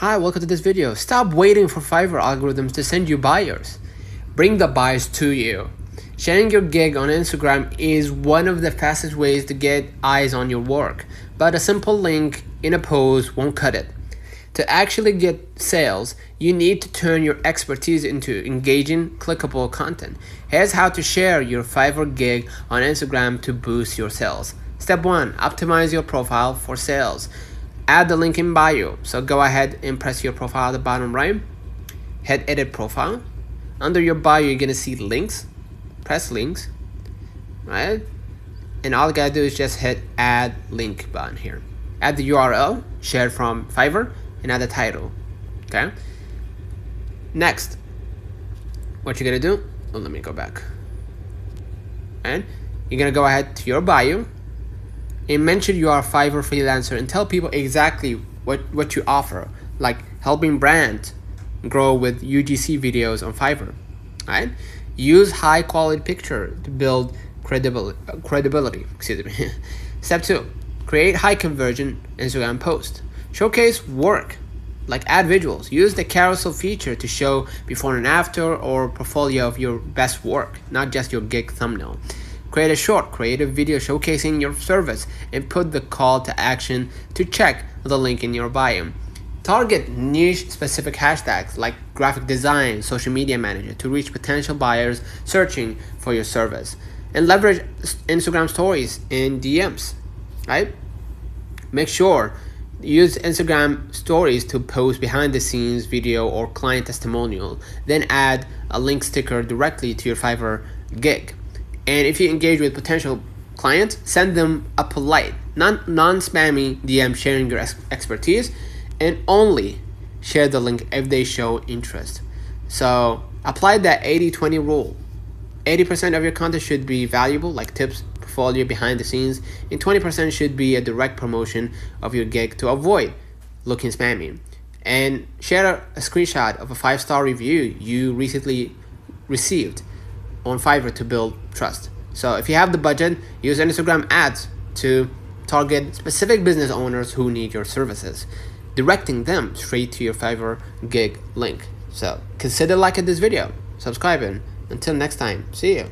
Hi, welcome to this video. Stop waiting for Fiverr algorithms to send you buyers. Bring the buyers to you. Sharing your gig on Instagram is one of the fastest ways to get eyes on your work, but a simple link in a post won't cut it. To actually get sales, you need to turn your expertise into engaging, clickable content. Here's how to share your Fiverr gig on Instagram to boost your sales. Step 1. Optimize your profile for sales. Add the link in bio. So go ahead and press your profile at the bottom right. Hit edit profile. Under your bio, you're gonna see links. Press links, right? And all you gotta do is just hit add link button here. Add the URL shared from Fiverr and add the title. Okay. Next, what you're gonna do? Oh, let me go back. And you're gonna go ahead to your bio and mention you are a Fiverr freelancer and tell people exactly what you offer, like helping brands grow with UGC videos on Fiverr. Right? Use high quality picture to build credibility. Excuse me. Step 2. Create high conversion Instagram post. Showcase work, like add visuals. Use the carousel feature to show before and after or portfolio of your best work, not just your gig thumbnail. Create a short, creative video showcasing your service and put the call to action to check the link in your bio. Target niche specific hashtags like graphic design, social media manager to reach potential buyers searching for your service. And leverage Instagram stories and DMs, right? Make sure use Instagram stories to post behind the scenes video or client testimonial. Then add a link sticker directly to your Fiverr gig. And if you engage with potential clients, send them a polite, non-spammy DM sharing your expertise, and only share the link if they show interest. So apply that 80-20 rule. 80% of your content should be valuable, like tips, portfolio, behind the scenes, and 20% should be a direct promotion of your gig to avoid looking spammy. And share a screenshot of a 5-star review you recently received on Fiverr to build trust. So if you have the budget, use Instagram ads to target specific business owners who need your services, directing them straight to your Fiverr gig link. So consider liking this video, subscribing. Until next time, see you.